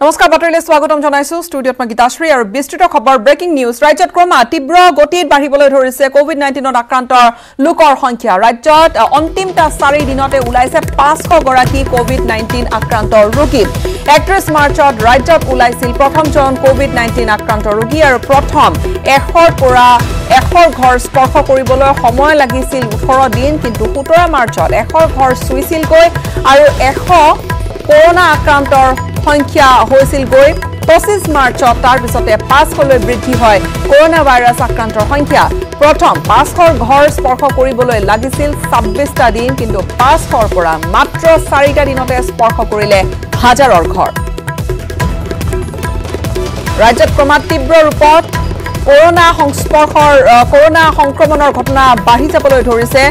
নমস্কাৰ বাতৰিলৈ স্বাগতম জনাইছো ষ্টুডিঅত মই গীতাশ্ৰী আৰু বিস্তৃত খবৰ ব্ৰেকিং নিউজ ৰাজ্যত ক্ৰমা তীব্ৰ গতিত বাঢ়িবলৈ ধৰিছে কোভিড-19ত আক্ৰান্ত লোকৰ সংখ্যা ৰাজ্যত অন্তিমটা 4 দিনতে ওলাইছে 500 গৰাকী কোভিড-19 আক্ৰান্ত ৰোগী 31 মাৰ্চত ৰাজ্যত ওলাইছিল প্ৰথমজন কোভিড-19 আক্ৰান্ত ৰোগী আৰু প্ৰথম 100 পৰা 100 ঘৰ স্পৰ্শ কৰিবলৈ সময় লাগিছিল 18 দিন কিন্তু 17 মাৰ্চত 100 ঘৰ চুইছিল গৈ আৰু 100 কৰোনা আক্ৰান্তৰ সংখ্যা হৈছিল গৈ 25 মাৰ্চত তাৰ পিছতে 500 লৈ বৃদ্ধি হয় কৰোনা ভাইৰাছ আক্ৰান্তৰ সংখ্যা প্ৰথম 500 ঘৰ স্পৰ্শ কৰিবলৈ লাগিছিল 26টা দিন কিন্তু 500 পৰা মাত্ৰ 4টা দিনতে স্পৰ্শ কৰিলে হাজাৰৰ ঘৰ ৰাজ্যত ক্ৰমাৎ তীব্ৰ ৰূপত কৰোনা সংক্ৰমণৰ ঘটনা বাঢ়ি যাবলৈ ধৰিছে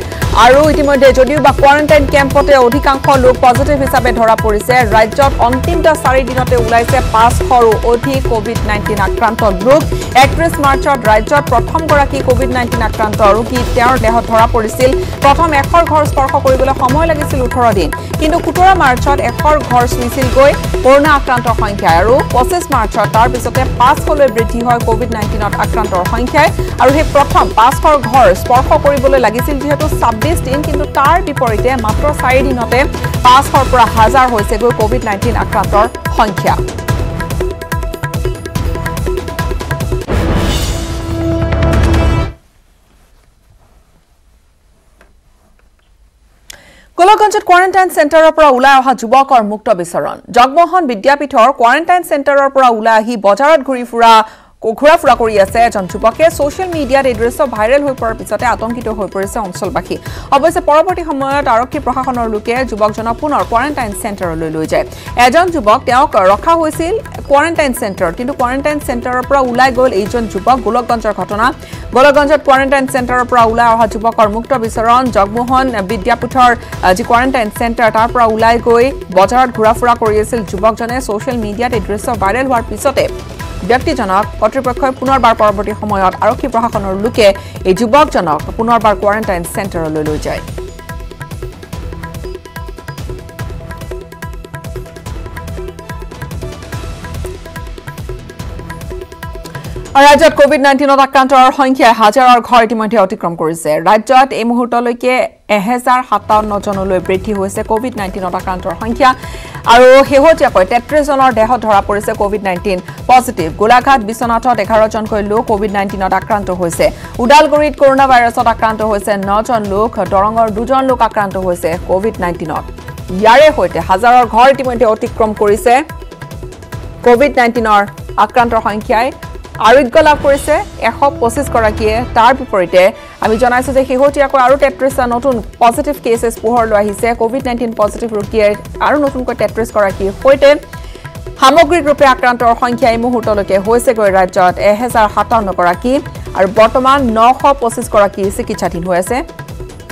আৰু ইতিমধ্যে যদিও বা কোৱাৰেণ্টাইন কেম্পতে অধিকাংশ লোক পজিটিভ হিচাপে ধৰা পৰিছে ৰাজ্যত অন্তিমটা 4 দিনতে ওলাইছে 500ৰো অধিক কোভিড-19 আক্ৰান্ত লোক 31 মাৰ্চত ৰাজ্যত প্ৰথম গৰাকী কোভিড-19 আক্ৰান্ত ৰোগী তেওঁৰ দেহত ধৰা পৰিছিল প্ৰথম 100 ঘৰ স্পৰ্শ কৰিবলৈ সময় লাগিছিল 18 দিন কিন্তু 17 মাৰ্চত 100 ঘৰ চুইছিল গৈ কৰোনা আক্ৰান্তৰ সংখ্যা আৰু 25 মাৰ্চত তাৰ পিছতে 500 লৈ বৃদ্ধি হয় কোভিড-19ত আক্ৰান্তৰ সংখ্যা আৰু সেই প্ৰথম 500 ঘৰ স্পৰ্শ কৰিবলৈ লাগিছিল যেহেতু 26 দিন কিন্তু তাৰ বিপৰীতে মাত্ৰ 4 দিনতে 500 পৰা 1000 হৈছে গৈ কোভিড-19 আক্ৰান্তৰ সংখ্যা গোলকগঞ্জত কোৱাৰেণ্টাইন চেণ্টাৰৰ পৰা ওলাই অহা যুৱকৰ মুক্ত বিচৰণ জগমোহন বিদ্যাপীঠৰ কোৱাৰেণ্টাইন চেণ্টাৰৰ পৰা ওলাই আহি বজাৰত ঘূৰা ফুৰা কৰি আছে এজন যুৱকে সোশ্যাল মিডিয়াত এই দৃশ্য ভাইৰেল হৈ পৰাৰ পিছতে আতংকিত হৈ পৰিছে অঞ্চলবাসী অৱশ্যে পৰৱৰ্তী সময়ত আৰক্ষী প্ৰশাসনৰ লোকে যুৱকজনক পুনৰ কোৱাৰেণ্টাইন চেণ্টাৰলৈ লৈ যায় এজন যুৱক তেওঁক ৰখা হৈছিল কোৱাৰেণ্টাইন চেণ্টাৰ কিন্তু কোৱাৰেণ্টাইন চেণ্টাৰৰ পৰা ওলাই গ'ল এইজন যুৱক গোলকগঞ্জৰ ঘটনা গোলকগঞ্জত কোৱাৰেণ্টাইন চেণ্টাৰৰ পৰা ওলাই অহা যুৱকৰ মুক্ত বিচৰণ জগমোহন বিদ্যাপীঠৰ যি কোৱাৰেণ্টাইন চেণ্টাৰ তাৰ পৰা ওলাই গৈ বজাৰত ঘূৰা ফুৰা কৰি আছিল যুৱকজনে সোশ্যাল মিডিয়াত এই দৃশ্য ভাইৰেল হোৱাৰ পিছতে ব্যক্তিজনক কৰ্তৃপক্ষই পুনৰবাৰ পৰৱৰ্তী সময়ত আৰক্ষী প্ৰশাসনৰ লোকে এই যুৱকজনক পুনৰবাৰ কোৱাৰেণ্টাইন চেণ্টাৰলৈ লৈ যায় ৰাজ্যত কোভিড-19ত আক্ৰান্তৰ সংখ্যাই হাজাৰৰ ঘৰ ইতিমধ্যে অতিক্ৰম কৰিছে ৰাজ্যত এই মুহূৰ্তলৈকে 1057 জনলৈ বৃদ্ধি হৈছে কোভিড-19ত আক্ৰান্তৰ সংখ্যা আৰু শেহতীয়াকৈ 33 জনৰ দেহত ধৰা পৰিছে কোভিড-19 পজিটিভ গোলাঘাট বিশ্বনাথত 11 জনকৈ লোক কোভিড-19ত আক্ৰান্ত হৈছে উদালগুৰিত কৰোনা ভাইৰাছত আক্ৰান্ত হৈছে 9 জন লোক দৰঙৰ 2 জন লোক আক্ৰান্ত হৈছে কোভিড-19ত ইয়াৰে সৈতে হাজাৰৰ ঘৰ ইতিমধ্যে অতিক্ৰম কৰিছে কোভিড-19ৰ আক্ৰান্তৰ সংখ্যাই আৰোগ্য লাভ কৰিছে 125 গৰাকীয়ে তাৰ বিপৰীতে আমি জনাইছো যে শেহতীয়াকৈ আৰু 33টা নতুন পজিটিভ কেसेस পোহৰলৈ আহিছে কোভিড-19 পজিটিভ ৰোগীৰ আৰু নতুনকৈ 33 গৰাকীৰ সৈতে সামগ্ৰিক ৰূপে আক্ৰান্তৰ সংখ্যা এই মুহূৰ্তলৈকে হৈছে গৈ ৰাজ্যত 1057 গৰাকী আৰু বৰ্তমান 925 গৰাকী চিকিৎসাধীন হৈ আছে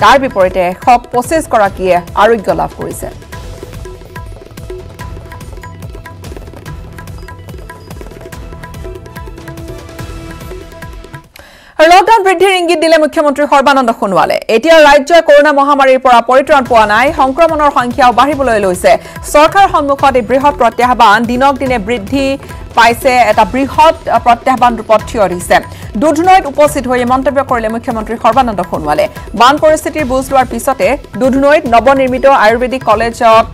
তাৰ বিপৰীতে 125 গৰাকীয়ে আৰোগ্য লাভ কৰিছে লকডাউন বৃদ্ধিৰ ইংগিত দিলে মুখ্যমন্ত্ৰী সৰ্বানন্দ সোণোৱালে এতিয়া ৰাজ্যই কৰোনা মহামাৰীৰ পৰা পৰিত্ৰাণ পোৱা নাই সংক্ৰমণৰ সংখ্যাও বাঢ়িবলৈ লৈছে চৰকাৰৰ সন্মুখত এই বৃহৎ প্ৰত্যাহ্বান দিনক দিনে বৃদ্ধি পাইছে এটা বৃহৎ প্ৰত্যাহ্বান ৰূপত থিয় দিছে দুধনৈত উপস্থিত হৈ মন্তব্য কৰিলে মুখ্যমন্ত্ৰী সৰ্বানন্দ সোণোৱালে বান পৰিস্থিতিৰ বুজ লোৱাৰ পিছতে দুধনৈত নৱনিৰ্মিত আয়ুৰ্বেদিক কলেজত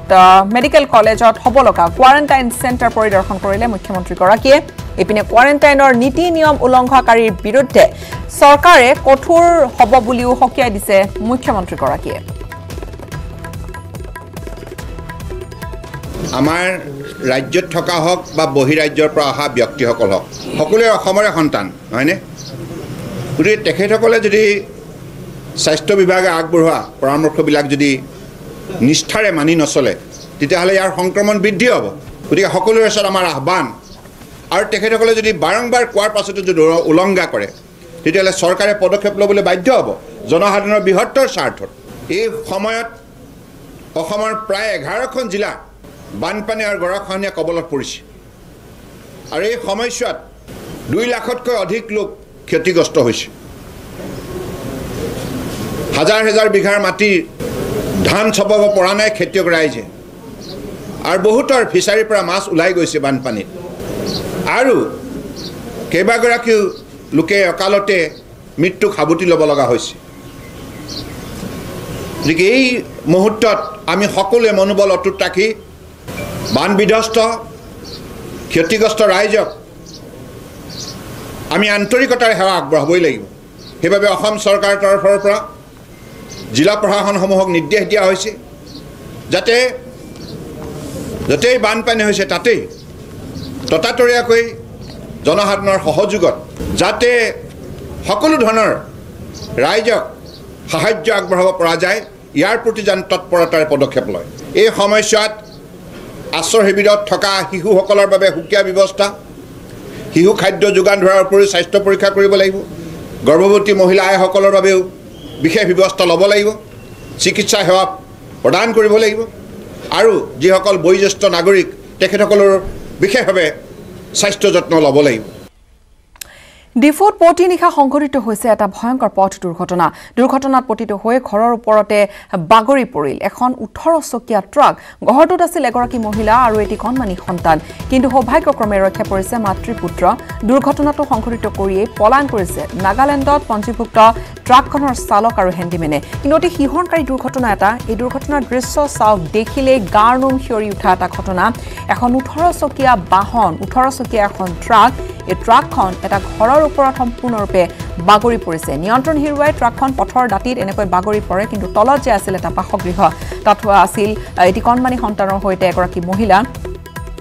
মেডিকেল কলেজত হ'ব লগা কোৱাৰেণ্টাইন চেণ্টাৰ পৰিদৰ্শন কৰিলে মুখ্যমন্ত্ৰীগৰাকীয়ে ইপিনে কোৱাৰেণ্টাইনৰ নীতি নিয়ম উলংঘনকাৰীৰ বিৰুদ্ধে চৰকাৰে কঠোৰ হ'ব বুলিও হকিয়াই দিছে মুখ্যমন্ত্ৰীগৰাকীয়ে আমাৰ ৰাজ্যত থকা হওক বা বহিৰাজ্যৰ পৰা অহা ব্যক্তিসকল হওক সকলোৱে অসমৰে সন্তান হয়নে গতিকে তেখেতসকলে যদি স্বাস্থ্য বিভাগে আগবঢ়োৱা পৰামৰ্শবিলাক যদি নিষ্ঠাৰে মানি নচলে তেতিয়াহ'লে ইয়াৰ সংক্ৰমণ বৃদ্ধি হ'ব গতিকে সকলোৰে ওচৰত আমাৰ আহ্বান আৰু তেখেতসকলে যদি বাৰম্বাৰ কোৱাৰ পাছতো যদি উলংঘা কৰে তেতিয়াহ'লে চৰকাৰে পদক্ষেপ ল'বলৈ বাধ্য হ'ব জনসাধাৰণৰ বৃহত্তৰ স্বাৰ্থত এই সময়ত অসমৰ প্ৰায় 11খন জিলা বানপানী আৰু গৰাখহনীয়া কবলত পৰিছে আৰু এই সময়ছোৱাত 2 লাখতকৈ অধিক লোক ক্ষতিগ্ৰস্ত হৈছে হাজাৰ হাজাৰ বিঘাৰ মাটি ধান চপাব পৰা নাই খেতিয়ক ৰাইজে আৰু বহুতৰ ফিচাৰীৰ পৰা মাছ ওলাই গৈছে বানপানীত আৰু কেইবাগৰাকীও লোকে অকালতে মৃত্যুক সাৱটি ল'ব লগা হৈছে গতিকে এই মুহূৰ্তত আমি সকলোৱে মনোবল অটুট ৰাখি বান বিধ্বস্ত ক্ষতিগ্ৰস্ত ৰাইজক আমি আন্তৰিকতাৰে সেৱা আগবঢ়াবই লাগিব সেইবাবে অসম চৰকাৰৰ তৰফৰ পৰা জিলা প্ৰশাসনসমূহক নিৰ্দেশ দিয়া হৈছে যাতে য'তেই বানপানী হৈছে তাতেই ততাতৰীয়াকৈ জনসাধাৰণৰ সহযোগত যাতে সকলো ধৰণৰ ৰাইজক সাহায্য আগবঢ়াব পৰা যায় ইয়াৰ প্ৰতি যেন তৎপৰতাৰে পদক্ষেপ লয় এই সময়ছোৱাত আশ্ৰয় শিবিৰত থকা শিশুসকলৰ বাবে সুকীয়া ব্যৱস্থা শিশু খাদ্য যোগান ধৰাৰ উপৰিও স্বাস্থ্য পৰীক্ষা কৰিব লাগিব গৰ্ভৱতী মহিলা আইসকলৰ বাবেও বিশেষ ব্যৱস্থা ল'ব লাগিব চিকিৎসা সেৱা প্ৰদান কৰিব লাগিব আৰু যিসকল বয়োজ্যেষ্ঠ নাগৰিক তেখেতসকলৰ বিশেষভাৱে স্বাস্থ্য যত্ন ল'ব লাগিব ডিফুত পতি নিশা সংঘটিত হৈছে এটা ভয়ংকৰ পথ দুৰ্ঘটনাত পতিত হৈ ঘৰৰ ওপৰতে বাগৰি পৰিল এখন 18 চকীয়া ট্ৰাক গহৰটোত আছিল এগৰাকী মহিলা আৰু এটি কণমানি সন্তান কিন্তু সৌভাগ্যক্ৰমে ৰক্ষা পৰিছে মাতৃপুত্ৰ দুৰ্ঘটনাটো সংঘটিত কৰিয়ে পলায়ন কৰিছে নাগালেণ্ডত পঞ্জীভুক্ত ট্ৰাকখনৰ চালক আৰু হেণ্ডিমেনে কিন্তু অতি হিহৰণকাৰী দুৰ্ঘটনা এটা এই দুৰ্ঘটনাৰ দৃশ্য চাওক দেখিলে গাৰ নোম শিয়ৰি উঠা এটা ঘটনা এখন 18 চকীয়া বাহন 18 চকীয়া এখন ট্ৰাক এই ট্ৰাকখন এটা ঘৰৰ ওপৰত সম্পূৰ্ণৰূপে বাগৰি পৰিছে নিয়ন্ত্ৰণ হেৰুৱাই ট্ৰাকখন পথৰ দাঁতিত এনেকৈ বাগৰি পৰে কিন্তু তলত যে আছিল এটা বাসগৃহ তাত আছিল এটি কণমানি সন্তানৰ সৈতে এগৰাকী মহিলা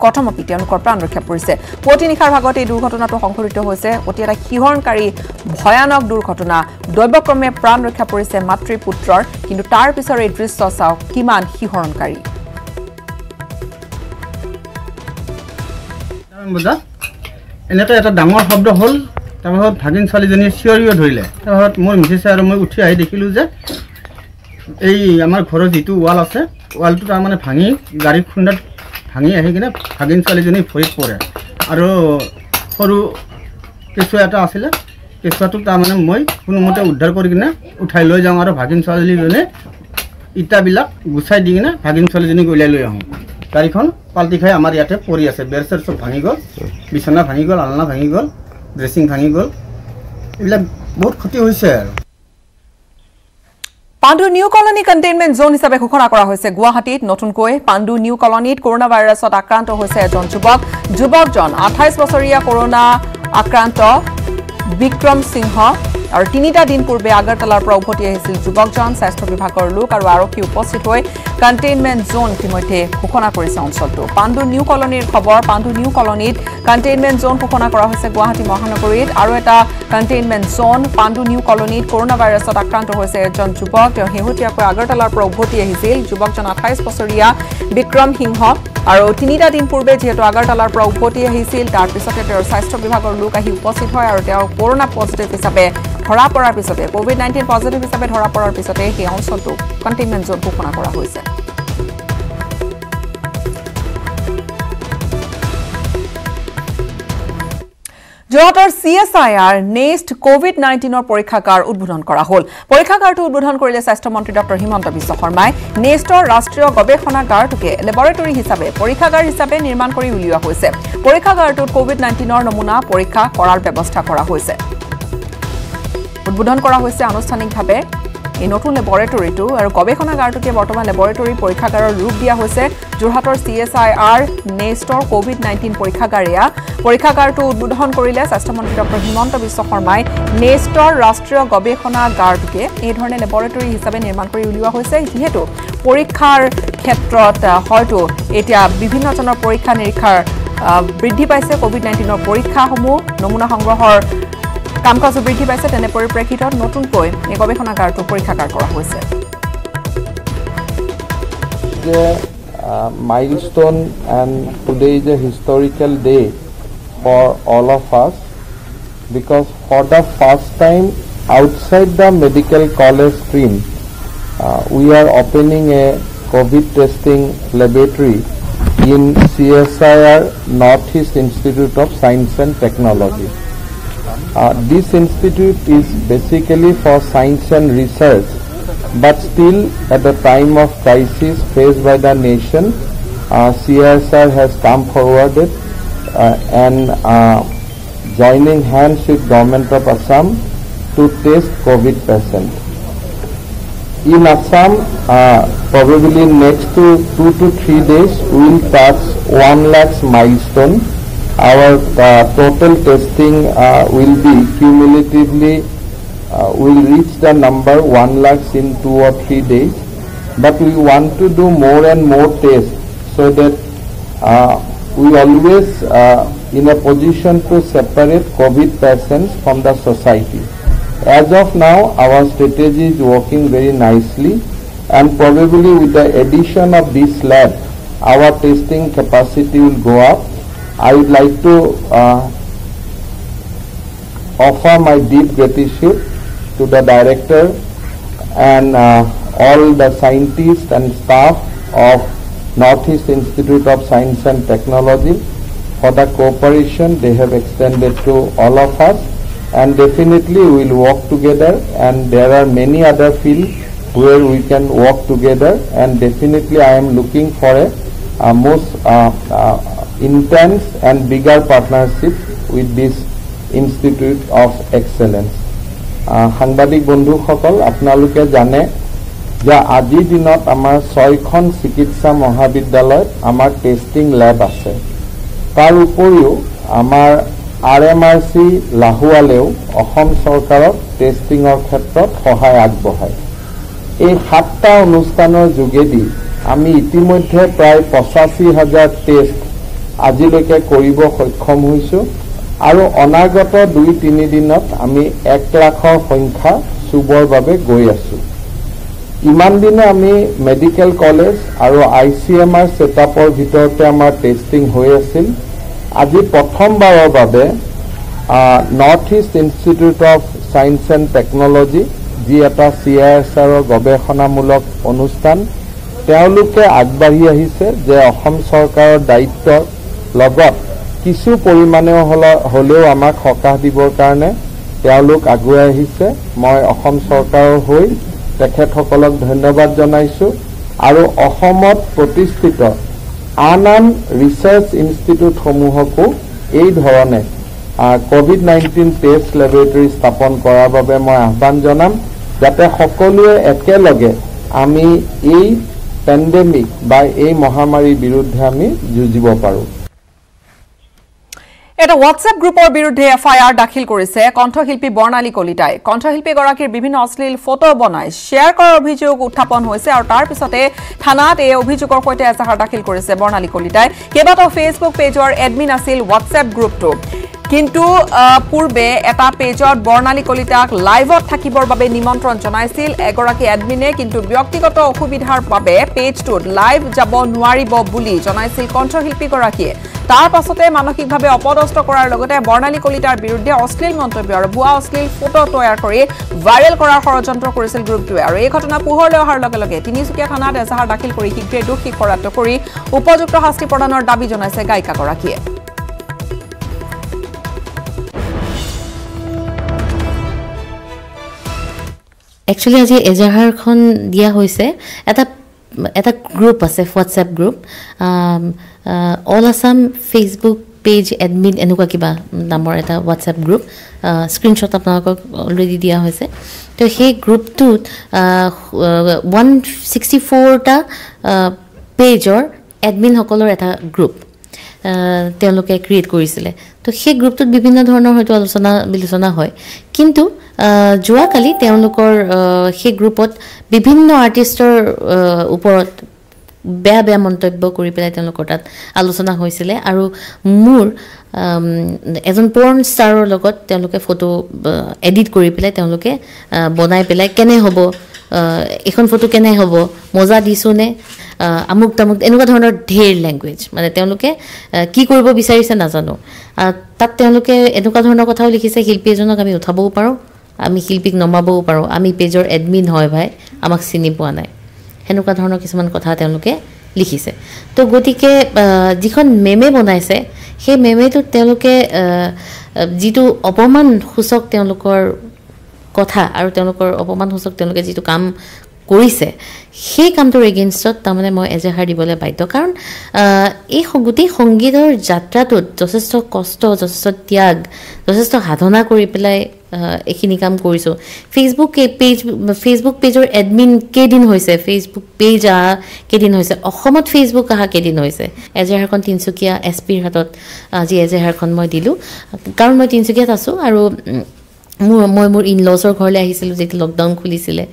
কথমপি তেওঁলোকৰ প্ৰাণ ৰক্ষা পৰিছে পুৱতি নিশাৰ ভাগত এই দুৰ্ঘটনাটো সংঘটিত হৈছে অতি এটা শিহৰণকাৰী ভয়ানক দুৰ্ঘটনা দৈৱক্ৰমে প্ৰাণ ৰক্ষা পৰিছে মাতৃপুত্ৰৰ কিন্তু তাৰ পিছৰ এই দৃশ্য চাওক কিমান শিহৰণকাৰী এনেকৈ এটা ডাঙৰ শব্দ হ'ল তাৰপিছত ভাগিন ছোৱালীজনীয়ে চিঞৰিও ধৰিলে তাৰপিছত মোৰ মিছেছে আৰু মই উঠি আহি দেখিলোঁ যে এই আমাৰ ঘৰৰ যিটো ৱাল আছে ৱালটো তাৰমানে ভাঙি গাড়ী খুন্দাত ভাঙি আহি কিনে ভাগিন ছোৱালীজনী ভৰিত পৰে আৰু সৰু কেঁচুৱা এটা আছিলে কেঁচুৱাটোক তাৰমানে মই কোনোমতে উদ্ধাৰ কৰি কিনে উঠাই লৈ যাওঁ আৰু ভাগিন ছোৱালীজনী ইটাবিলাক গুচাই দি কিনে ভাগিন ছোৱালীজনীক উলিয়াই লৈ আহোঁ গাড়ীখন পাল্টি খাই আমাৰ ইয়াতে পৰি আছে বেৰ চেৰ চব ভাঙি গ'ল বিচনা ভাঙি গ'ল আলনা ভাঙি গ'ল ড্ৰেছিং ভাঙি গ'ল এইবিলাক বহুত ক্ষতি হৈছে আৰু পাণ্ডু নিউ কলনী কণ্টেইনমেণ্ট জোন হিচাপে ঘোষণা কৰা হৈছে গুৱাহাটীত নতুনকৈ পাণ্ডু নিউ কলনীত কৰোনা ভাইৰাছত আক্ৰান্ত হৈছে এজন যুৱকজন 28 বছৰীয়া কৰোনা আক্ৰান্ত বিক্ৰম সিংহ আৰু 3টা দিন পূৰ্বে আগৰতলাৰ পৰা উভতি আহিছিল যুৱকজন স্বাস্থ্য বিভাগৰ লোক আৰু আৰক্ষী উপস্থিত হৈ কণ্টেইনমেণ্ট জোন ইতিমধ্যে ঘোষণা কৰিছে অঞ্চলটো পাণ্ডু নিউ কলনীৰ খবৰ পাণ্ডু নিউ কলনীত কণ্টেইনমেণ্ট জোন ঘোষণা কৰা হৈছে গুৱাহাটী মহানগৰীত আৰু এটা কণ্টেইনমেণ্ট জোন পাণ্ডু নিউ কলনীত কৰোনা ভাইৰাছত আক্ৰান্ত হৈছে এজন যুৱক তেওঁ শেহতীয়াকৈ আগৰতলাৰ পৰা উভতি আহিছিল যুৱকজন 28 বছৰীয়া বিক্ৰম সিংহ আৰু 3টা দিন পূৰ্বে যেহেতু আগৰতলাৰ পৰা উভতি আহিছিল তাৰ পিছতে তেওঁৰ স্বাস্থ্য বিভাগৰ লোক আহি উপস্থিত হয় আৰু তেওঁ কৰোনা পজিটিভ হিচাপে ধৰা পৰাৰ পিছতে কোভিড-19 পজিটিভ হিচাপে ধৰা পৰাৰ পিছতে সেই অঞ্চলটো কণ্টেইনমেণ্ট জোন ঘোষণা কৰা হৈছে যোৰহাটৰ CSIR নেক্সট কোভিড-19 পৰীক্ষাগাৰ উদ্বোধন কৰা হ'ল পৰীক্ষাগাৰটো উদ্বোধন কৰিলে স্বাস্থ্য মন্ত্ৰী ডক্টৰ হিমন্ত বিশ্ব শৰ্মাই নেক্সটৰ ৰাষ্ট্ৰীয় গৱেষণাগাৰটোকে লেবৰেটৰী হিচাপে পৰীক্ষাগাৰ হিচাপে নিৰ্মাণ কৰি উলিওৱা হৈছে পৰীক্ষাগাৰটোত কোভিড-19 নমুনা পৰীক্ষা কৰাৰ ব্যৱস্থা কৰা হৈছে উদ্বোধন কৰা হৈছে আনুষ্ঠানিকভাৱে এই নতুন লেবৰেটৰীটো আৰু গৱেষণাগাৰটোকে বৰ্তমান লেবৰেটৰী পৰীক্ষাগাৰৰ ৰূপ দিয়া হৈছে যোৰহাটৰ CSIR নেক্সটৰ কোভিড-19 পৰীক্ষাগাৰটো উদ্বোধন কৰিলে স্বাস্থ্য মন্ত্ৰী ডক্টৰ হিমন্ত বিশ্ব শৰ্মাই নেক্সটৰ ৰাষ্ট্ৰীয় গৱেষণাগাৰটোকে এই ধৰণে লেবৰেটৰী হিচাপে নিৰ্মাণ কৰি উলিওৱা হৈছে যিহেতু পৰীক্ষাৰ ক্ষেত্ৰত হয়তো এতিয়া বিভিন্ন জনৰ পৰীক্ষা নিৰীক্ষাৰ বৃদ্ধি পাইছে কোভিড-19 পৰীক্ষাসমূহ নমুনা সংগ্ৰহৰ কামকাজ বৃদ্ধি পাইছে তেনে পৰিপ্ৰেক্ষিতত নতুনকৈ এই গৱেষণাগাৰটো পৰীক্ষাগাৰ কৰা হৈছে milestone and today is a historical day for all of us because for the first time outside the medical college stream we are opening a COVID testing laboratory in CSIR Northeast Institute of Science and Technology. This institute is basically for science and research, but still at the time of crisis faced by the nation, CSR has come forwarded and joining hands with Government of Assam to test COVID patients. In Assam, probably next 2 to 3 days, we will touch 1 lakh milestone. Our total testing will be cumulatively will reach the number 1 lakh in 2 or 3 days. But we want to do more and more tests so that we always in a position to separate COVID patients from the society. As of now, our strategy is working very nicely, and probably with the addition of this lab, our testing capacity will go up. I would like to offer my deep gratitude to the director and all the scientists and staff of Northeast Institute of Science and Technology for the cooperation they have extended to all of us, and definitely we will work together, and there are many other fields where we can work together, and definitely I am looking for a most intense and bigger partnership with this Institute of Excellence. সাংবাদিক বন্ধুসকল, আপোনালোকে জানে যে আজিৰ দিনত আমাৰ 6খন চিকিৎসা মহাবিদ্যালয়ত আমাৰ টেষ্টিং লেব আছে। তাৰ উপৰিও আমাৰ RMRC লাহুৱালেও অসম চৰকাৰক টেষ্টিঙৰ ক্ষেত্ৰত সহায় আগবঢ়ায়। এই 7টা অনুষ্ঠানৰ যোগেদি আমি ইতিমধ্যে প্ৰায় 85,000 টেষ্ট আজিলৈকে কৰিব সক্ষম হৈছোঁ, আৰু অনাগত 2-3 দিনত আমি 1 লাখৰ সংখ্যা চুবৰ বাবে গৈ আছোঁ। ইমান দিনে আমি মেডিকেল কলেজ আৰু ICMR সেটআপৰ ভিতৰতে আমাৰ টেষ্টিং হৈ আছিল। আজি প্ৰথমবাৰৰ বাবে north east institute of science and technology, যি এটা CSR গৱেষণামূলক অনুষ্ঠান, তেওঁলোকে আগবাঢ়ি আহিছে যে অসম চৰকাৰৰ দায়িত্বৰ লগত কিছু পৰিমাণেও হ'লেও আমাক সকাহ দিবৰ কাৰণে তেওঁলোক আগুৱাই আহিছে। মই অসম চৰকাৰৰ হৈ তেখেতসকলক ধন্যবাদ জনাইছোঁ, আৰু অসমত প্ৰতিষ্ঠিত আন ৰিচাৰ্চ ইনষ্টিটিউটসমূহকো এই ধৰণে COVID-19 টেষ্ট লেবৰেটৰী স্থাপন কৰাৰ বাবে মই আহ্বান জনাম, যাতে সকলোৱে একেলগে আমি এই পেণ্ডেমিক বা এই মহামাৰীৰ বিৰুদ্ধে আমি যুঁজিব পাৰোঁ। এটা হোৱাটছএপ গ্ৰুপৰ বিৰুদ্ধে FIR দাখিল কৰিছে কণ্ঠশিল্পী বৰ্ণালী কলিতাই। কণ্ঠশিল্পীগৰাকীৰ বিভিন্ন অশ্লীল ফটো বনাই শ্বেয়াৰ কৰাৰ অভিযোগ উত্থাপন হৈছে, আৰু তাৰ পিছতে থানাত এই অভিযোগৰ সৈতে এজাহাৰ দাখিল কৰিছে বৰ্ণালী কলিতাই। কেইবাটাও ফেচবুক পেজৰ এডমিন আছিল হোৱাটছএপ গ্ৰুপটো, কিন্তু পূৰ্বে এটা পেজত বৰ্ণালী কলিতাক লাইভত থাকিবৰ বাবে নিমন্ত্ৰণ জনাইছিল এগৰাকী এডমিনে, কিন্তু ব্যক্তিগত অসুবিধাৰ বাবে পেজটোত লাইভ যাব নোৱাৰিব বুলি জনাইছিল কণ্ঠশিল্পীগৰাকীয়ে। তাৰ পাছতে মানসিকভাৱে অপদস্থ কৰাৰ লগতে বৰ্ণালী কলিতাৰ বিৰুদ্ধে অশ্লীল মন্তব্য আৰু ভুৱা অশ্লীল ফটো তৈয়াৰ কৰি ভাইৰেল কৰাৰ ষড়যন্ত্ৰ কৰিছিল গ্ৰুপটোৱে। আৰু এই ঘটনা পোহৰলৈ অহাৰ লগে লগে তিনিচুকীয়া থানাত এজাহাৰ দাখিল কৰি শীঘ্ৰেই দোষী কৰায়ত্ব কৰি উপযুক্ত শাস্তি প্ৰদানৰ দাবী জনাইছে গায়িকাগৰাকীয়ে। একচুৱেলি আজি এজাহাৰখন দিয়া হৈছে এটা গ্ৰুপ আছে, WhatsApp group, all Assam Facebook page admin এনেকুৱা কিবা নামৰ এটা হোৱাটছএপ গ্ৰুপ। স্ক্ৰীনশ্বট আপোনালোকক অলৰেডি দিয়া হৈছে। তো সেই গ্ৰুপটোত 164টা পেজৰ এডমিনসকলৰ এটা গ্ৰুপ তেওঁলোকে ক্ৰিয়েট কৰিছিলে। তো সেই গ্ৰুপটোত বিভিন্ন ধৰণৰ হয়তো আলোচনা বিলোচনা হয়, কিন্তু যোৱাকালি তেওঁলোকৰ সেই গ্ৰুপত বিভিন্ন আৰ্টিষ্টৰ ওপৰত বেয়া বেয়া মন্তব্য কৰি পেলাই তেওঁলোকৰ তাত আলোচনা হৈছিলে, আৰু মোৰ এজন পৰ্ণ ষ্টাৰৰ লগত তেওঁলোকে ফটো এডিট কৰি পেলাই তেওঁলোকে বনাই পেলাই কেনে হ'ব, এখন ফটো কেনে হ'ব, মজা দিছোঁ নে, আমুক তামুক, এনেকুৱা ধৰণৰ ঢেৰ লেংগুৱেজ, মানে তেওঁলোকে কি কৰিব বিচাৰিছে নাজানো। তাত তেওঁলোকে এনেকুৱা ধৰণৰ কথাও লিখিছে, শিল্পী এজনক আমি উঠাবও পাৰোঁ, আমি শিল্পীক নমাবও পাৰোঁ, আমি পেজৰ এডমিন হয় ভাই, আমাক চিনি পোৱা নাই, সেনেকুৱা ধৰণৰ কিছুমান কথা তেওঁলোকে লিখিছে। তো গতিকে যিখন মেমে বনাইছে সেই মেমেটোত তেওঁলোকে যিটো অপমানসূচক তেওঁলোকৰ কথা আৰু তেওঁলোকৰ অপমানসূচক তেওঁলোকে যিটো কাম কৰিছে সেই কামটোৰ এগেইনষ্টত তাৰমানে মই এজাহাৰ দিবলৈ বাধ্য কাৰণ এই গোটেই সংগীতৰ যাত্ৰাটোত যথেষ্ট কষ্ট যথেষ্ট ত্যাগ যথেষ্ট সাধনা কৰি পেলাই এইখিনি কাম কৰিছোঁ ফেচবুক পেজৰ এডমিন কেইদিন হৈছে ফেচবুক পেজ কেইদিন হৈছে অসমত ফেচবুক কেইদিন হৈছে এজাহাৰখন তিনিচুকীয়া এছপিৰ হাতত আজি এজাহাৰখন মই দিলোঁ কাৰণ মই তিনিচুকীয়াত আছোঁ আৰু মই মোৰ ইনলছৰ ঘৰলৈ আহিছিলোঁ যেতিয়া লকডাউন খুলিছিলে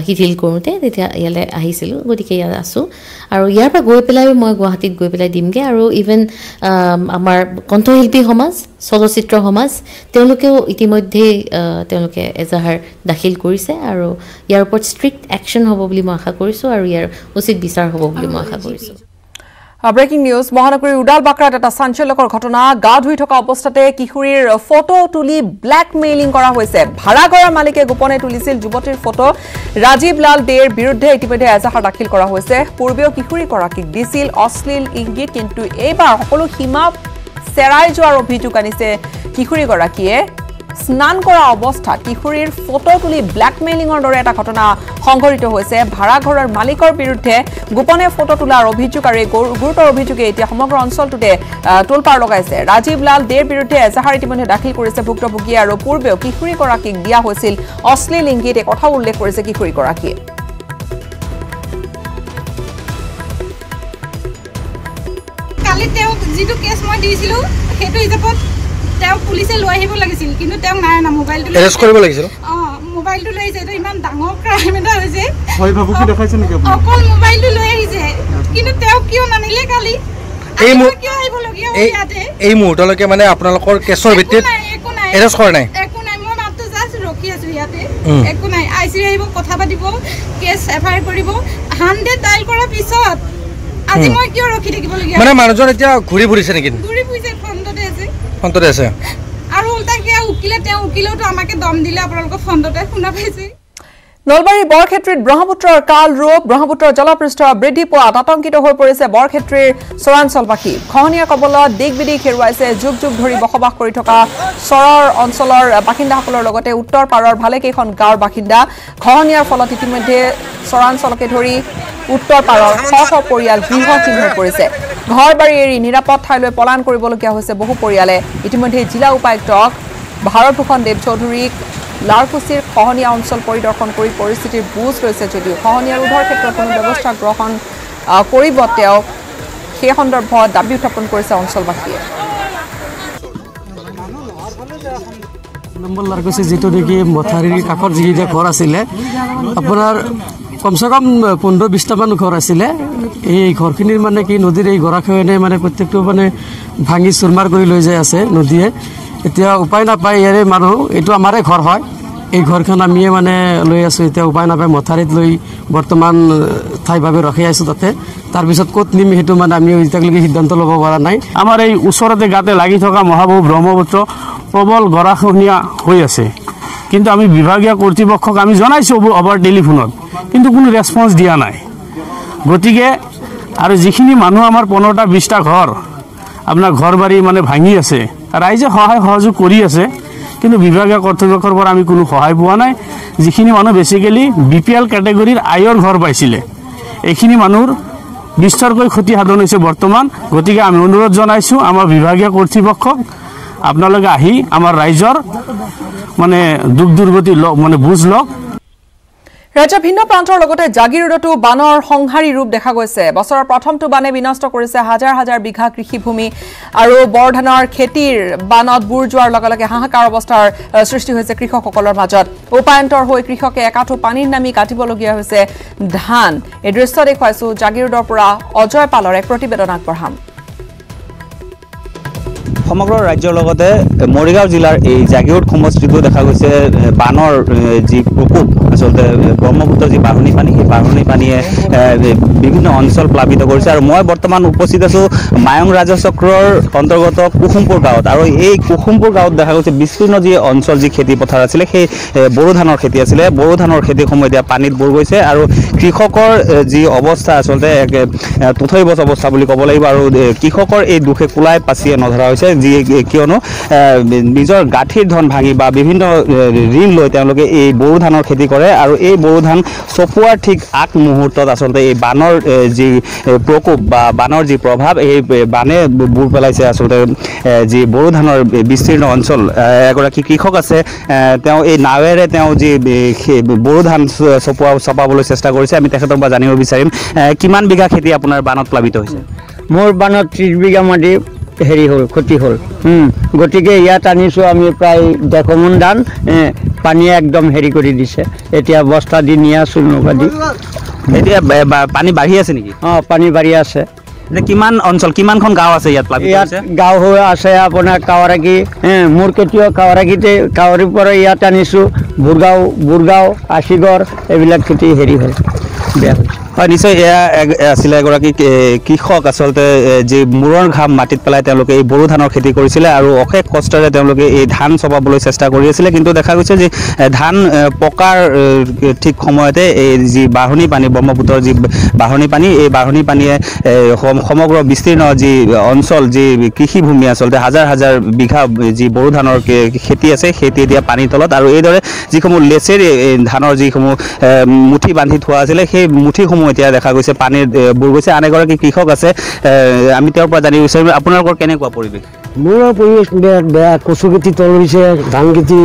শিথিল কৰোঁতে তেতিয়া ইয়ালৈ আহিছিলোঁ গতিকে ইয়াত আছোঁ আৰু ইয়াৰ পৰা গৈ পেলাই মই গুৱাহাটীত গৈ পেলাই দিমগৈ আৰু ইভেন আমাৰ কণ্ঠশিল্পী সমাজ চলচ্চিত্ৰ সমাজ তেওঁলোকেও ইতিমধ্যে তেওঁলোকে এজাহাৰ দাখিল কৰিছে আৰু ইয়াৰ ওপৰত ষ্ট্ৰিক্ট একশ্যন হ'ব বুলি মই আশা কৰিছোঁ আৰু ইয়াৰ উচিত বিচাৰ হ'ব বুলি মই আশা কৰিছোঁ ব্ৰেকিং নিউজ মহানগৰীৰ উডাল বাকৰাত এটা চাঞ্চল্যকৰ ঘটনা গা ধুই থকা অৱস্থাতে কিশোৰীৰ ফটো তুলি ব্লেকমেইলিং কৰা হৈছে ভাড়াঘৰৰ মালিকে গোপনে তুলিছিল যুৱতীৰ ফটো ৰাজীৱ লাল দেৰ বিৰুদ্ধে ইতিমধ্যে এজাহাৰ দাখিল কৰা হৈছে পূৰ্বেও কিশোৰীগৰাকীক দিছিল অশ্লীল ইংগিত কিন্তু এইবাৰ সকলো সীমা চেৰাই যোৱাৰ অভিযোগ আনিছে কিশোৰীগৰাকীয়ে স্নান কৰা অৱস্থাত কিশোৰীৰ ফটো তুলি ব্লেকমেইলিঙৰ দৰে এটা ঘটনা সংঘটিত হৈছে ভাড়াঘৰৰ মালিকৰ বিৰুদ্ধে গোপনে ফটো তোলাৰ অভিযোগ আৰু গুৰুতৰ অভিযোগে এতিয়া সমগ্ৰ অঞ্চলটোতে তোলপাৰ লগাইছে ৰাজীৱ লাল দেৰ বিৰুদ্ধে এজাহাৰ ইতিমধ্যে দাখিল কৰিছে ভুক্তভোগী আৰু পূৰ্বেও কিশোৰীগৰাকীক দিয়া হৈছিল অশ্লীল ইংগিত এই কথা উল্লেখ কৰিছে কিশোৰীগৰাকীয়ে কালি তেওঁ যিটো কেছ মই দিছিলো সেইটো হিচাপত তেওঁ পুলিচে লৈ আহিব লাগিছিল কিন্তু তেওঁ নাই না মোবাইলটো এৰেষ্ট কৰিব লাগিছিল মোবাইলটো লৈ আহিছে ইমান ডাঙৰ ক্ৰাইম এটা হৈছে হয় ভাবু কি দেখাইছে নেকি আপুনি অকল মোবাইলটো লৈ আহিছে কিন্তু তেওঁ কিয় নানিলে কালি কিয় আহিব লগিয়া ইয়াতে এই মুহূৰ্তলৈকে মানে আপোনালোকৰ কেছৰ ভিত্তিত এৰেষ্ট কৰা নাই একো নাই মই মাত্ৰ জাষ্ট ৰখি আছো ইয়াতে একো নাই আইচি আহিব কথা পাতিব কেছ এফআইআৰ কৰিব 100 ডাইল কৰাৰ পিছত আজি মই কিয় ৰখি থাকিব লগিয়া মানে মানুহজন এতিয়া ঘূৰি ফুৰিছে নেকি ঘূৰি ফুৰিছে ফোনতে আছে আৰু উল্টাকে উকিলে তেওঁ উকিলেওতো আমাকে দম দিলে আপোনালোকৰ ফোনতে শুনা পাইছে নলবাৰী বৰক্ষেত্ৰীত ব্ৰহ্মপুত্ৰৰ কাল ৰূপ ব্ৰহ্মপুত্ৰৰ জলপৃষ্ঠ বৃদ্ধি পোৱাত আতংকিত হৈ পৰিছে বৰক্ষেত্ৰীৰ চৰাঞ্চলবাসী খহনীয়াৰ কবলত দিক বিদিক হেৰুৱাইছে যুগ যুগ ধৰি বসবাস কৰি থকা চৰৰ অঞ্চলৰ বাসিন্দাসকলৰ লগতে উত্তৰ পাৰৰ ভালেকেইখন গাঁৱৰ বাসিন্দা খহনীয়াৰ ফলত ইতিমধ্যে চৰাঞ্চলকে ধৰি উত্তৰ পাৰৰ শ শ পৰিয়াল গৃহহীন হৈ পৰিছে ঘৰ বাৰী এৰি নিৰাপদ ঠাইলৈ পলায়ন কৰিবলগীয়া হৈছে বহু পৰিয়ালে ইতিমধ্যে জিলা উপায়ুক্তক ভাৰতভূষণ দেৱ চৌধুৰীক লাৰকুছিৰ খহনীয়া অঞ্চল পৰিদৰ্শন কৰি পৰিস্থিতিৰ বুজ লৈছে যদিও খহনীয়া ৰোধৰ ক্ষেত্ৰত কোনো ব্যৱস্থা গ্ৰহণ কৰিব তেওঁ সেই সন্দৰ্ভত দাবী উত্থাপন কৰিছে অঞ্চলবাসীয়ে নম্বৰ লাৰকুছি যেটো দেখি মথাৰিৰ কাষত যিকেইটা ঘৰ আছিলে আপোনাৰ কমসে কম 15-20টামান ঘৰ আছিলে এই ঘৰখিনিৰ মানে কি নদীৰ এই গৰাখহনীয়াই মানে প্ৰত্যেকটো মানে ভাঙি চুৰমাৰ কৰি লৈ যায় আছে নদীয়ে এতিয়া উপায় নাপায় ইয়াৰে মানুহ এইটো আমাৰে ঘৰ হয় এই ঘৰখন আমিয়ে মানে লৈ আছোঁ এতিয়া উপায় নাপায় মথাৰিত লৈ বৰ্তমান ঠাইভাৱে ৰখি আছোঁ তাতে তাৰপিছত ক'ত নিম সেইটো মানে আমি এতিয়ালৈকে সিদ্ধান্ত ল'ব পৰা নাই আমাৰ এই ওচৰতে গাতে লাগি থকা মহাবাহু ব্ৰহ্মপুত্ৰ প্ৰবল গৰাখহনীয়া হৈ আছে কিন্তু আমি বিভাগীয় কৰ্তৃপক্ষক আমি জনাইছোঁ অভাৰ টেলিফোনত কিন্তু কোনো ৰেছপন্স দিয়া নাই গতিকে আৰু যিখিনি মানুহ আমাৰ 15টা-20টা ঘৰ আপোনাৰ ঘৰ বাৰী মানে ভাঙি আছে ৰাইজে সহায় সহযোগ কৰি আছে কিন্তু বিভাগীয় কৰ্তৃপক্ষৰ পৰা আমি কোনো সহায় পোৱা নাই যিখিনি মানুহ বেছিকেলি বিপিএল কেটেগৰীৰ আয়ৰ ঘৰ পাইছিলে এইখিনি মানুহৰ বিস্তৰকৈ ক্ষতি সাধন হৈছে বৰ্তমান গতিকে আমি অনুৰোধ জনাইছোঁ আমাৰ বিভাগীয় কৰ্তৃপক্ষক আপোনালোকে আহি আমাৰ ৰাইজৰ মানে দুখ দুৰ্গতি মানে বুজ লওক ৰাজ্যৰ ভিন্ন প্ৰান্তৰ লগতে জাগিৰোডতো বানৰ সংহাৰী ৰূপ দেখা গৈছে বছৰৰ প্ৰথমটো বানে বিনষ্ট কৰিছে হাজাৰ হাজাৰ বিঘা কৃষিভূমি আৰু বৰধানৰ খেতিৰ বানত বুৰ যোৱাৰ লগে লগে হাহাকাৰ অৱস্থাৰ সৃষ্টি হৈছে কৃষকসকলৰ মাজত উপায়ন্তৰ হৈ কৃষকে একাঠু পানীৰ নামি কাটিবলগীয়া হৈছে ধান এই দৃশ্য দেখুৱাইছো জাগিৰোডৰ পৰা অজয় পালৰ এক প্ৰতিবেদন আগবঢ়াম সমগ্ৰ ৰাজ্যৰ লগতে মৰিগাঁও জিলাৰ এই জাগিৰোড সমষ্টিটো দেখা গৈছে বানৰ যি প্ৰকোপ আচলতে ব্ৰহ্মপুত্ৰ যি বাঢ়নী পানী সেই বাঢ়নী পানীয়ে বিভিন্ন অঞ্চল প্লাবিত কৰিছে আৰু মই বৰ্তমান উপস্থিত আছোঁ মায়ং ৰাজচক্ৰৰ অন্তৰ্গত কুসুমপুৰ গাঁৱত আৰু এই কুসুমপুৰ গাঁৱত দেখা গৈছে বিস্তীৰ্ণ যি অঞ্চল যি খেতি পথাৰ আছিলে সেই বড়ো ধানৰ খেতি আছিলে বড়ো ধানৰ খেতিৰ সময় এতিয়া পানীত বুৰ গৈছে আৰু কৃষকৰ যি অৱস্থা আচলতে এক তুথৈবচ অৱস্থা বুলি ক'ব লাগিব আৰু কৃষকৰ এই দুখে কোলাই পাচিয়ে নধৰা হৈছে যি কিয়নো নিজৰ গাঁঠিৰ ধন ভাঙি বা বিভিন্ন ঋণ লৈ তেওঁলোকে এই বড়ো ধানৰ ধানৰ খেতি কৰে আৰু এই বড়ো ধান চপোৱাৰ ঠিক আগ মুহূৰ্তত আচলতে এই বানৰ যি প্ৰকোপ বা বানৰ যি প্ৰভাৱ এই বানে বুৰ পেলাইছে আচলতে যি বড়ো ধানৰ বিস্তীৰ্ণ অঞ্চল এগৰাকী কৃষক আছে তেওঁ এই নাৱেৰে তেওঁ যি বড়ো ধান চপাবলৈ চেষ্টা কৰিছে আমি তেখেতৰ পৰা জানিব বিচাৰিম কিমান বিঘা খেতি আপোনাৰ বানত প্লাবিত হৈছে মোৰ বানত 30 বিঘা মাটি হেৰি হ'ল ক্ষতি হ'ল গতিকে ইয়াত আনিছোঁ আমি প্ৰায় 1.5 মোন ধান পানীয়ে একদম হেৰি কৰি দিছে এতিয়া বস্তা দি নিয়ে আছোঁ নৌকা দি এতিয়া পানী বাঢ়ি আছে নেকি পানী বাঢ়ি আছে কিমান অঞ্চল কিমানখন গাঁও আছে ইয়াত ইয়াত গাঁও হৈ আছে আপোনাৰ কাৱাৰাগী মোৰ খেতিয়ক কাৱাৰাগীতে কাৱাৰীৰ পৰা ইয়াত আনিছোঁ বুৰগাঁও আশীগড় এইবিলাক খেতি হেৰি হ'ল বেয়া হৈছে হয় নিশ্চয় এয়া আছিলে এগৰাকী কৃষক আচলতে যি মূৰৰ ঘাম মাটিত পেলাই তেওঁলোকে এই বড়ো ধানৰ খেতি কৰিছিলে আৰু অশেষ কষ্টৰে তেওঁলোকে এই ধান চপাবলৈ চেষ্টা কৰি আছিলে কিন্তু দেখা গৈছে যে ধান পকাৰ ঠিক সময়তে এই যি বাঢ়নী পানী ব্ৰহ্মপুত্ৰৰ যি বাঢ়নী পানী এই বাঢ়নী পানীয়ে সমগ্ৰ বিস্তীৰ্ণ যি অঞ্চল যি কৃষিভূমি আচলতে হাজাৰ হাজাৰ বিঘা যি বড়ো ধানৰ খেতি আছে খেতি এতিয়া পানীৰ তলত আৰু এইদৰে যিসমূহ লেচেৰি ধানৰ যিসমূহ মুঠি বান্ধি থোৱা আছিলে সেই মুঠিসমূহ এতিয়া দেখা গৈছে পানীৰ বুৰ গৈছে আন এগৰাকী কৃষক আছে আমি তেওঁৰ পৰা জানিব বিচাৰিম আপোনালোকৰ কেনেকুৱা পৰিৱেশ মোৰ পৰিৱেশ বেয়া কচু খেতি তল হৈছে ধান খেতি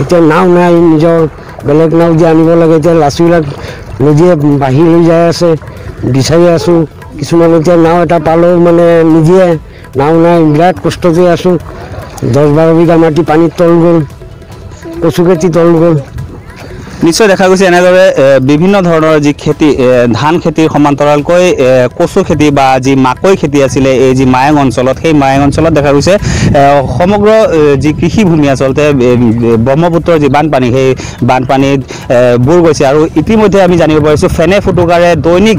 এতিয়া নাও নাই নিজৰ বেলেগ নাও যে আনিব লাগে এতিয়া লাচিবিলাক নিজে বাঢ়ি লৈ যাই আছে বিচাৰি আছোঁ কিছুমান এতিয়া নাও এটা পালেও মানে নিজে নাও নাই বিৰাট কষ্টতে আছোঁ 10-12 বিঘা মাটি পানীত তল গ'ল কচু খেতি তল গ'ল নিশ্চয় দেখা গৈছে এনেদৰে বিভিন্ন ধৰণৰ যি খেতি ধান খেতিৰ সমান্তৰালকৈ কচু খেতি বা যি মাকৈ খেতি আছিলে এই যি মায়াং অঞ্চলত সেই মায়াং অঞ্চলত দেখা গৈছে সমগ্ৰ যি কৃষিভূমি আচলতে ব্ৰহ্মপুত্ৰৰ যি বানপানী সেই বানপানীত বুৰ গৈছে আৰু ইতিমধ্যে আমি জানিব পাৰিছোঁ ফেনে ফুটুকাৰে দৈনিক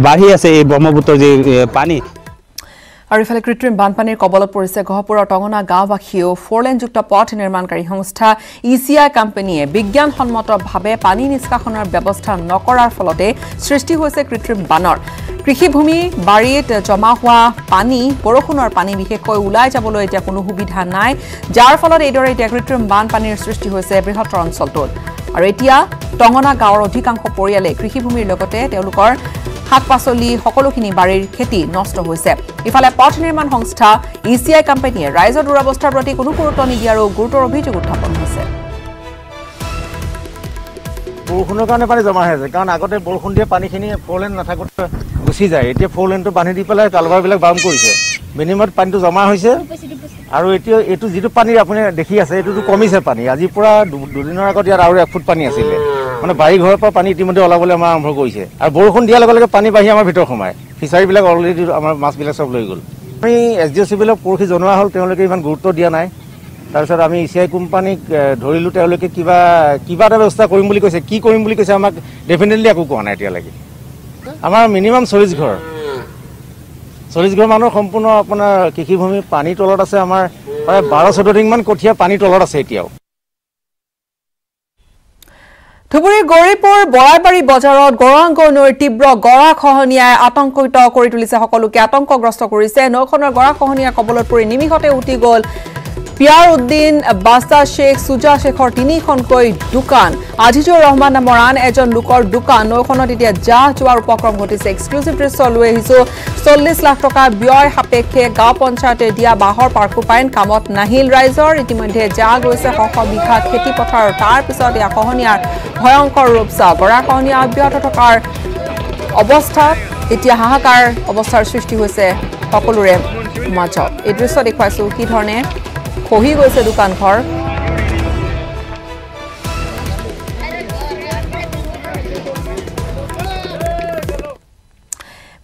বাঢ়ি আছে এই ব্ৰহ্মপুত্ৰৰ যি পানী আৰু ইফালে কৃত্ৰিম বানপানীৰ কবলত পৰিছে গহপুৰৰ টঙনা গাঁওবাসীও 4-লেনযুক্ত পথ নিৰ্মাণকাৰী সংস্থা ইচিআই কোম্পানীয়ে বিজ্ঞানসন্মতভাৱে পানী নিষ্কাশনৰ ব্যৱস্থা নকৰাৰ ফলতে সৃষ্টি হৈছে কৃত্ৰিম বানৰ কৃষিভূমি বাৰীত জমা হোৱা পানী বৰষুণৰ পানী বিশেষকৈ ওলাই যাবলৈ এতিয়া কোনো সুবিধা নাই যাৰ ফলত এইদৰে এতিয়া কৃত্ৰিম বানপানীৰ সৃষ্টি হৈছে বৃহত্তৰ অঞ্চলটোত আৰু এতিয়া টঙনা গাঁৱৰ অধিকাংশ পৰিয়ালে কৃষিভূমিৰ লগতে তেওঁলোকৰ শাক-পাচলি সকলোখিনি বাৰীৰ খেতি নষ্ট হৈছে ইফালে পথ নিৰ্মাণ সংস্থা ইচিআই কোম্পানীয়ে ৰাইজৰ দুৰৱস্থাৰ প্ৰতি কোনো গুৰুত্ব নিদিয়াৰো গুৰুতৰ অভিযোগ উত্থাপন হৈছে বৰষুণৰ কাৰণে পানী জমা হৈ আছে কাৰণ আগতে বৰষুণ দিয়ে পানীখিনি 4-লেন নাথাকোতে গুচি যায় এতিয়া 4-লেনটো বান্ধি দি পেলাই কালভাৰবিলাক বাম কৰিছে মিনিমাম পানীটো জমা হৈছে আৰু এতিয়া এইটো যিটো পানী আপুনি দেখি আছে এইটোতো কমিছে পানী আজিৰ পৰা দুদিনৰ আগত ইয়াত আৰু 1 ফুট পানী আছিলে মানে বাৰী ঘৰৰ পৰা পানী ইতিমধ্যে ওলাবলৈ আমাৰ আৰম্ভ কৰিছে আৰু বৰষুণ দিয়াৰ লগে লগে পানী বাঢ়ি আমাৰ ভিতৰ সোমায় ফিচাৰীবিলাক অলৰেডি আমাৰ মাছবিলাক চব লৈ গ'ল আমি SDO চিভিলক পৰহি জনোৱা হ'ল তেওঁলোকে ইমান গুৰুত্ব দিয়া নাই তাৰপিছত আমি ইচিআই কোম্পানীক ধৰিলোঁ তেওঁলোকে কিবা এটা ব্যৱস্থা কৰিম বুলি কৈছে কি কৰিম বুলি কৈছে আমাক ডেফিনেটলি একো কোৱা নাই এতিয়ালৈকে আমাৰ মিনিমাম 40 ঘৰ মানুহৰ সম্পূৰ্ণ আপোনাৰ কৃষিভূমি পানীৰ তলত আছে আমাৰ প্ৰায় 12-14 মান কঠীয়া পানীৰ তলত আছে এতিয়াও ধুবুৰীৰ গৌৰীপুৰ বৰাইবাৰী বজাৰত গৌৰাংগ নৈৰ তীব্ৰ গৰাখহনীয়াই আতংকিত কৰি তুলিছে সকলোকে আতংকগ্ৰস্ত কৰিছে নৈখনৰ গৰাখহনীয়াৰ কবলত পৰি নিমিষতে উঠি গ'ল পিয়াৰ উদ্দিন বাস্তা শেখ সুজা শেখৰ 3খনকৈ দোকান আজিজুৰ ৰহমান নামৰ আন এজন লোকৰ দোকান নৈখনত এতিয়া জাহ যোৱাৰ উপক্ৰম ঘটিছে এক্সক্লুচিভ দৃশ্য লৈ আহিছো 40 লাখ টকা ব্যয় সাপেক্ষে গাঁও পঞ্চায়তে দিয়া বাহৰ পাৰ্কোপাইন কামত নাহিল ৰাইজৰ ইতিমধ্যে জাহ গৈছে শশ বিঘা খেতি পথাৰ তাৰ পিছত এই খহনীয়াৰ ভয়ংকৰ ৰূপ চাওক গৰাখহনীয়া অব্যাহত থকাৰ অৱস্থাত এতিয়া হাহাকাৰ অৱস্থাৰ সৃষ্টি হৈছে সকলোৰে মাজত এই দৃশ্য দেখুৱাইছো কি ধৰণে খহি গৈছে দোকানঘৰ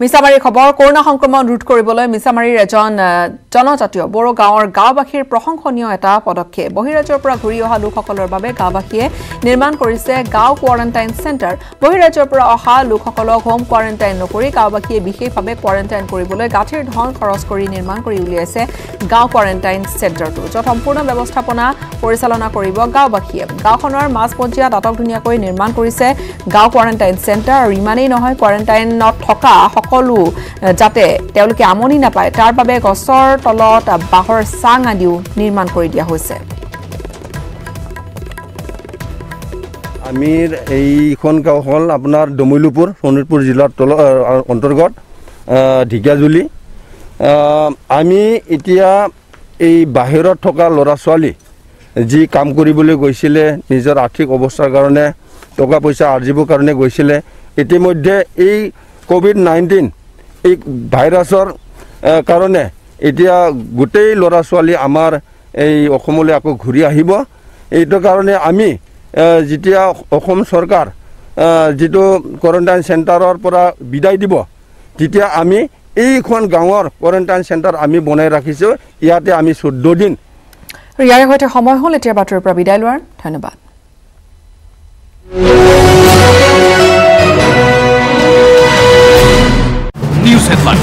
মিছামাৰীৰ খবৰ কৰোনা সংক্ৰমণ ৰোধ কৰিবলৈ মিছামাৰীৰ এজন জনজাতীয় বড়ো গাঁৱৰ গাঁওবাসীৰ প্ৰশংসনীয় এটা পদক্ষেপ বহিৰাজ্যৰ পৰা ঘূৰি অহা লোকসকলৰ বাবে গাঁওবাসীয়ে নিৰ্মাণ কৰিছে গাঁও কোৱাৰেণ্টাইন চেণ্টাৰ বহিৰাজ্যৰ পৰা অহা লোকসকলক হোম কোৱাৰেণ্টাইন নকৰি গাঁওবাসীয়ে বিশেষভাৱে কোৱাৰেণ্টাইন কৰিবলৈ গাঁঠিৰ ধন খৰচ কৰি নিৰ্মাণ কৰি উলিয়াইছে গাঁও কোৱাৰেণ্টাইন চেণ্টাৰটো য'ত সম্পূৰ্ণ ব্যৱস্থাপনা পৰিচালনা কৰিব গাঁওবাসীয়ে গাঁওখনৰ মাজমজিয়াত আটকধুনীয়াকৈ নিৰ্মাণ কৰিছে গাঁও কোৱাৰেণ্টাইন চেণ্টাৰ আৰু ইমানেই নহয় কোৱাৰেণ্টাইনত থকা সকলো যাতে তেওঁলোকে আমনি নাপায় তাৰ বাবে গছৰ তলত বাহৰ চাং আদিও নিৰ্মাণ কৰি দিয়া হৈছে আমিৰ এইখন গাঁও হ'ল আপোনাৰ দমৈলুপুৰ শোণিতপুৰ জিলাৰ অন্তৰ্গত ঢিকিয়াজুলি আমি এতিয়া এই বাহিৰত থকা ল'ৰা ছোৱালী যি কাম কৰিবলৈ গৈছিলে নিজৰ আৰ্থিক অৱস্থাৰ কাৰণে টকা পইচা আৰ্জিবৰ কাৰণে গৈছিলে ইতিমধ্যে এই কোভিড-19 এই ভাইৰাছৰ কাৰণে এতিয়া গোটেই ল'ৰা ছোৱালী আমাৰ এই অসমলৈ আকৌ ঘূৰি আহিব এইটো কাৰণে আমি যেতিয়া অসম চৰকাৰ যেটো কোৱাৰেণ্টাইন চেণ্টাৰৰ পৰা বিদায় দিব তেতিয়া আমি এইখন গাঁৱৰ কোৱাৰেণ্টাইন চেণ্টাৰ আমি বনাই ৰাখিছোঁ ইয়াতে আমি 14 দিন ইয়াৰ হৈতে সময় হ'ল এতিয়া বাতৰিৰ পৰা বিদায় লোৱাৰ ধন্যবাদ নিউজ হেডলাইন